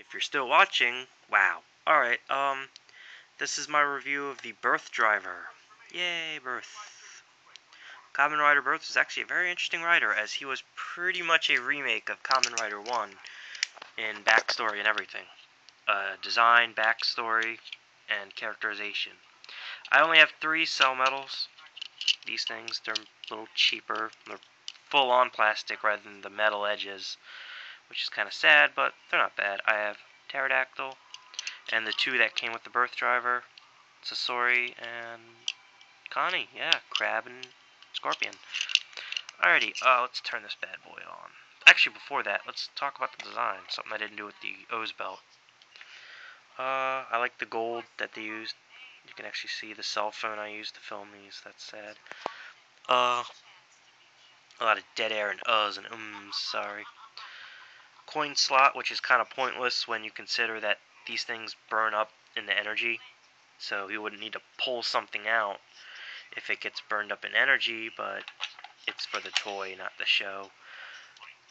if you're still watching, wow. Alright, this is my review of the Birthdriver. Yay, Birth. Kamen Rider Birth is actually a very interesting rider, as he was pretty much a remake of Kamen Rider 1 in backstory and everything. Design, backstory, and characterization. I only have 3 cell medals. These things, they're a little cheaper. They're full-on plastic rather than the metal edges, which is kind of sad, but they're not bad. I have Pterodactyl, and the 2 that came with the Birthdriver, Sasori, and Connie. Yeah, Crab and Scorpion. Alrighty, let's turn this bad boy on. Actually, before that, let's talk about the design. Something I didn't do with the O's belt. I like the gold that they used. You can actually see the cell phone I used to film these. That's sad. A lot of dead air and uhs and ums, sorry. Coin slot, which is kind of pointless when you consider that these things burn up in the energy. So you wouldn't need to pull something out if it gets burned up in energy, but it's for the toy, not the show.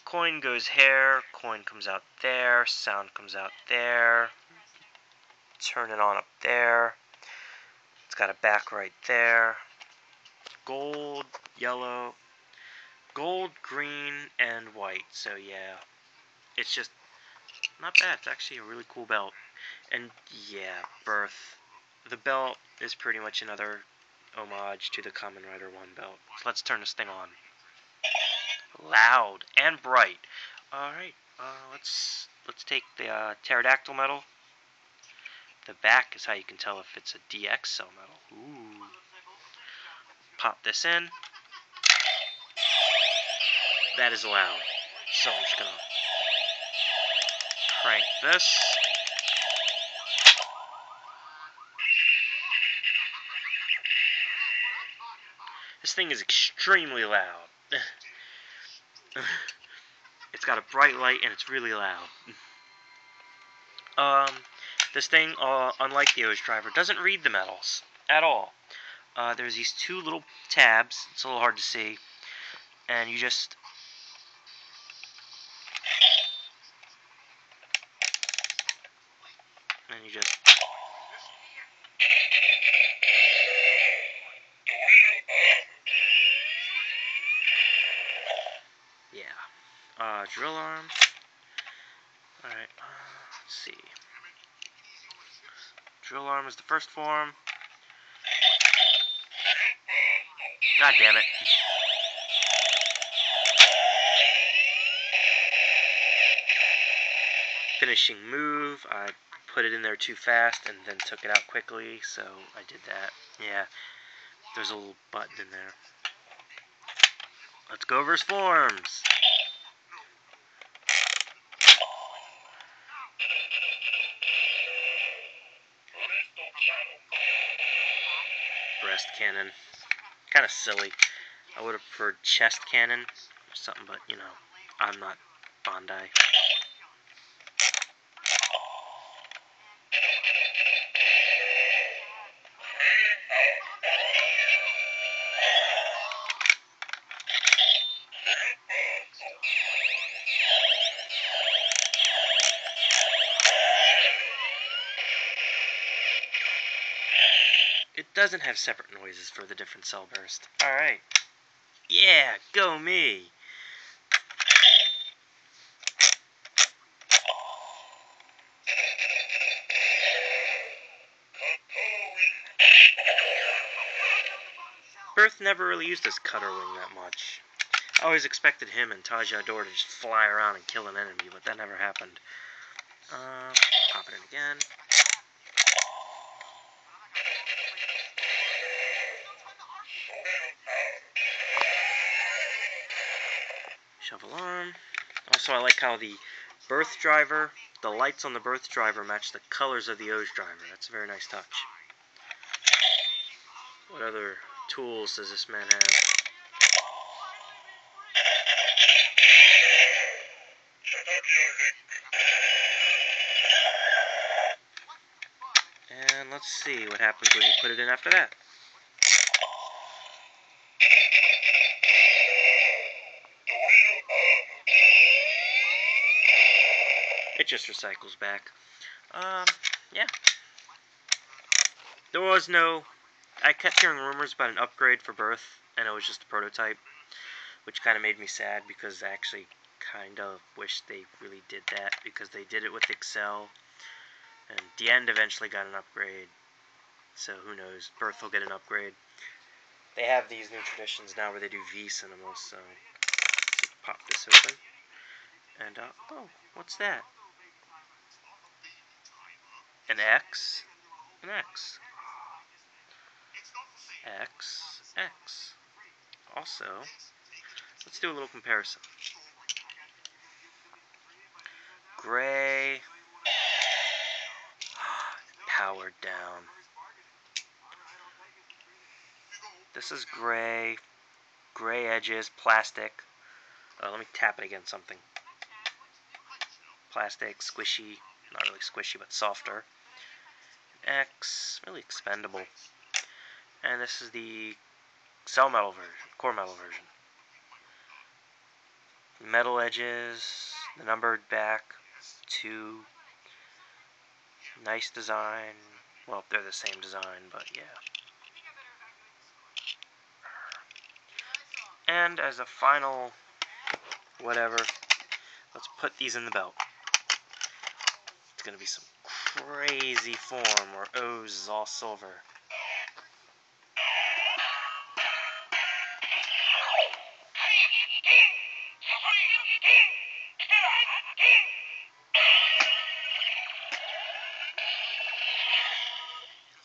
Coin goes here, coin comes out there, sound comes out there. Turn it on up there. It's got a back right there. Gold, yellow, gold, green, and white. So yeah, it's just not bad. It's actually a really cool belt. And yeah, Birth. The belt is pretty much another homage to the Kamen Rider 1 belt. So let's turn this thing on. Loud and bright. Alright, let's take the Pterodactyl medal. The back is how you can tell if it's a DX cell medal. Ooh. Pop this in. That is loud. So I'm just gonna crank this. This thing is extremely loud. It's got a bright light and it's really loud. This thing, unlike the O's driver, doesn't read the medals at all. There's these 2 little tabs. It's a little hard to see. And you just... Yeah. Drill arm. Alright, let's see. Drill arm is the first form. God damn it. Finishing move, I put it in there too fast and then took it out quickly, so I did that. Yeah, there's a little button in there. Let's go over his forms. Breast cannon. Kind of silly. I would have preferred chest cannon or something, but, you know, I'm not Bandai. It doesn't have separate noises for the different cell burst. Alright. Yeah, go me! Birth never really used his cutter wing that much. I always expected him and Tajador to just fly around and kill an enemy, but that never happened. Pop it in again. Shovel arm. Also, I like how the Birthdriver, the lights on the Birthdriver match the colors of the O's driver. That's a very nice touch. What other tools does this man have? And let's see what happens when you put it in after that. It it just recycles back. Yeah. There was no... I kept hearing rumors about an upgrade for Birth, and it was just a prototype, which kind of made me sad, because I actually kind of wish they really did that, because they did it with Excel, and the end eventually got an upgrade, so who knows, Birth will get an upgrade. They have these new traditions now where they do V-cinemas, so let's pop this open, and, oh, what's that? An X? An X. X, X. Also, let's do a little comparison. Gray, powered down. This is gray, gray edges, plastic. Let me tap it against something. Plastic, squishy, not really squishy, but softer. X, really expendable. And this is the cell metal version, core metal version. Metal edges, the numbered back, 2. Nice design. Well, they're the same design, but yeah. And as a final whatever, let's put these in the belt. It's gonna be some crazy form where O's is all silver.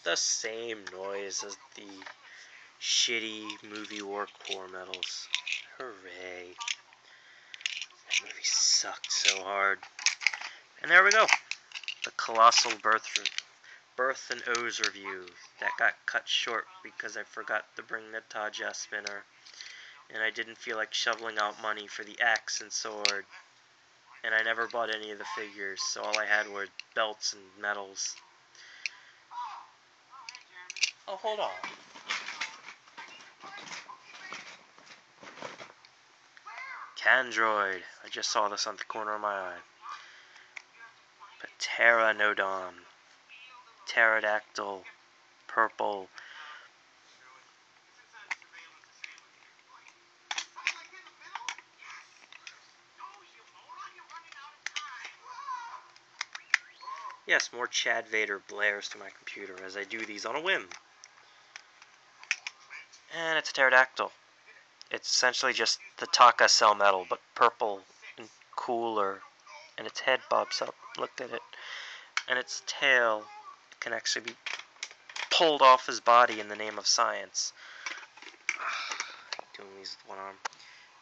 The same noise as the shitty movie war core medals. Hooray. That movie sucked so hard. And there we go. The colossal Birth and O's review. That got cut short because I forgot to bring the Taja spinner. And I didn't feel like shoveling out money for the axe and sword. And I never bought any of the figures, so all I had were belts and medals. Oh, hold on. Candroid. I just saw this on the corner of my eye. Pteranodon. Pterodactyl. Purple. Yes, more Chad Vader blares to my computer as I do these on a whim. And it's a pterodactyl. It's essentially just the Taka cell metal, but purple and cooler. And its head bobs up. Look at it. And its tail can actually be pulled off his body in the name of science. Doing these with one arm.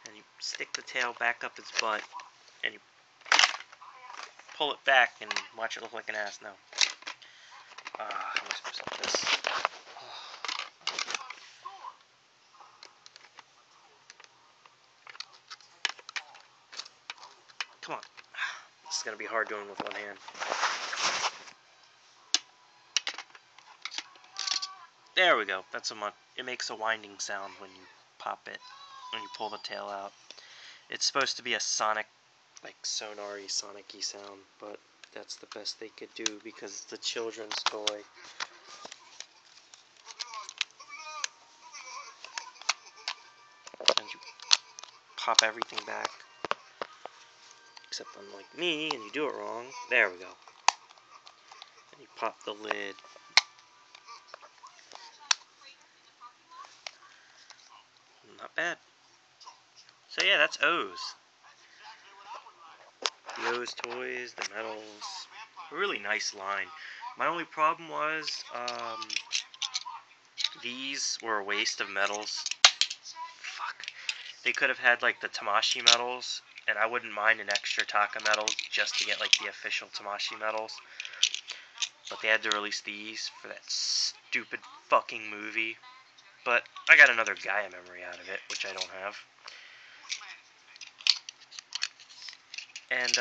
And you stick the tail back up its butt, and you pull it back and watch it look like an ass now. How am I supposed to do this? Come on. This is going to be hard doing with one hand. There we go. That's it makes a winding sound when you pop it, when you pull the tail out. It's supposed to be a sonic, like sonar-y, sonic-y sound, but that's the best they could do because it's a children's toy. And you pop everything back. Except unlike me, and you do it wrong. There we go. And you pop the lid. Not bad. So yeah, that's O's. The O's toys, the medals. A really nice line. My only problem was, these were a waste of medals. Fuck. They could have had, like, the Tamashii medals, and I wouldn't mind an extra Taka medal just to get, like, the official Tamashii medals. But they had to release these for that stupid fucking movie. But I got another Gaia memory out of it, which I don't have. And,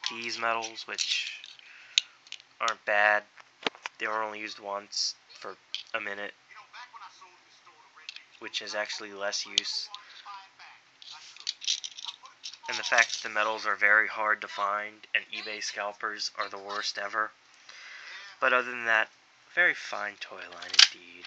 these medals, which aren't bad. They were only used once for a minute, which is actually less use. and the fact that the metals are very hard to find, and eBay scalpers are the worst ever. But other than that, very fine toy line indeed.